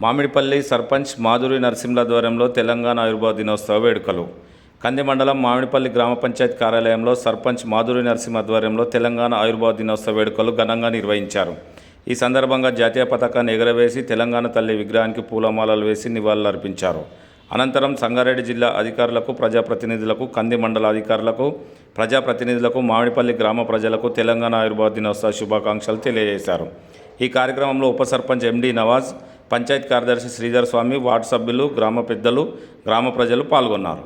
మామిడిపల్లి సర్పంచ్ మాధురి నరసింహ ఆధ్వర్యంలో తెలంగాణ ఆవిర్భావ దినోత్సవ వేడుకలు. కంది మండలం మామిడిపల్లి గ్రామ పంచాయతీ కార్యాలయంలో సర్పంచ్ మాధురి నరసింహ ఆధ్వర్యంలో తెలంగాణ ఆవిర్భావ దినోత్సవ వేడుకలు ఘనంగా నిర్వహించారు. ఈ సందర్భంగా జాతీయ పతాకాన్ని ఎగరవేసి తెలంగాణ తల్లి విగ్రహానికి పూలమాలలు వేసి నివాళులర్పించారు. అనంతరం సంగారెడ్డి జిల్లా అధికారులకు, ప్రజాప్రతినిధులకు, కంది మండల అధికారులకు, ప్రజాప్రతినిధులకు, మామిడిపల్లి గ్రామ ప్రజలకు తెలంగాణ ఆవిర్భావ దినోత్సవ శుభాకాంక్షలు తెలియజేశారు. ఈ కార్యక్రమంలో ఉప సర్పంచ్ ఎండి నవాజ్, పంచాయత్ కార్యదర్శి శ్రీధర్ స్వామి, వార్డు సభ్యులు, గ్రామ పెద్దలు, గ్రామ ప్రజలు పాల్గొన్నారు.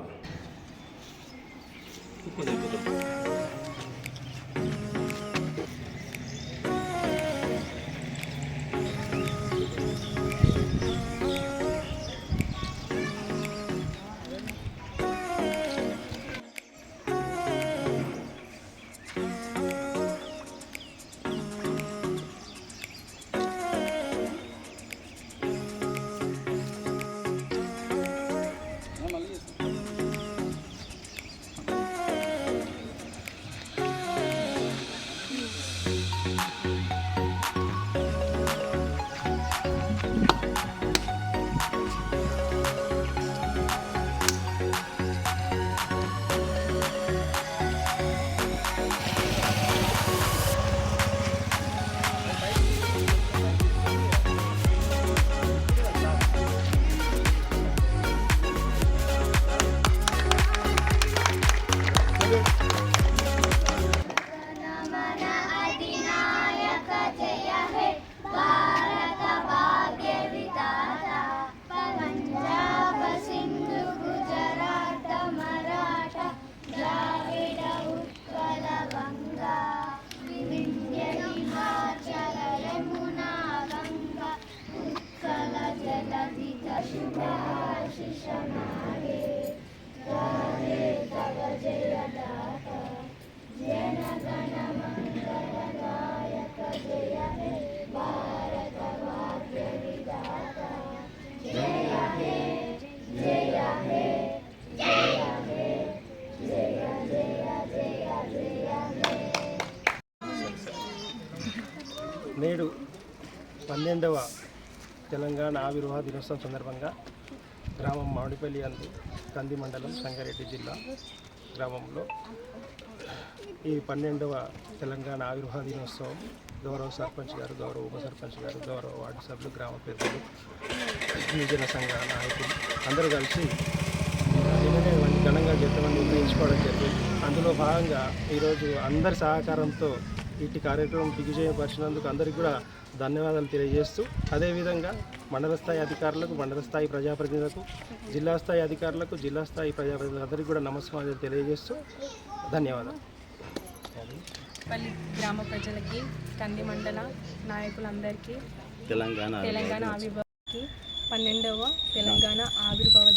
నేడు 12వ తెలంగాణ ఆవిర్భావ దినోత్సవం సందర్భంగా గ్రామం మామిడిపల్లి అందు కంది మండలం సంగారెడ్డి జిల్లా గ్రామంలో ఈ 12వ తెలంగాణ ఆవిర్భావ దినోత్సవం గౌరవ సర్పంచ్ గారు, గౌరవ ఉప సర్పంచ్ గారు, గౌరవ వార్డు సభ్యులు, గ్రామ పెద్దలు, గిరిజన సంఘ నాయకులు అందరూ కలిసి నిన్ననే ఘనంగా చేద్దామని నిర్ణయించుకోవడం జరిగింది. అందులో భాగంగా ఈరోజు అందరి సహకారంతో ఇటు కార్యక్రమం దిగ్విజయపరిచినందుకు అందరికీ కూడా ధన్యవాదాలు తెలియజేస్తూ, అదేవిధంగా మండల స్థాయి అధికారులకు, మండల స్థాయి ప్రజాప్రతినిధులకు, జిల్లా స్థాయి అధికారులకు, జిల్లా స్థాయి ప్రజాప్రతినిధులందరికీ కూడా నమస్కారాలు తెలియజేస్తూ ధన్యవాదాలు. పల్లి గ్రామ ప్రజలకి, కంది మండల నాయకులందరికీ తెలంగాణ ఆవిర్భావానికి 12వ తెలంగాణ ఆవిర్భావ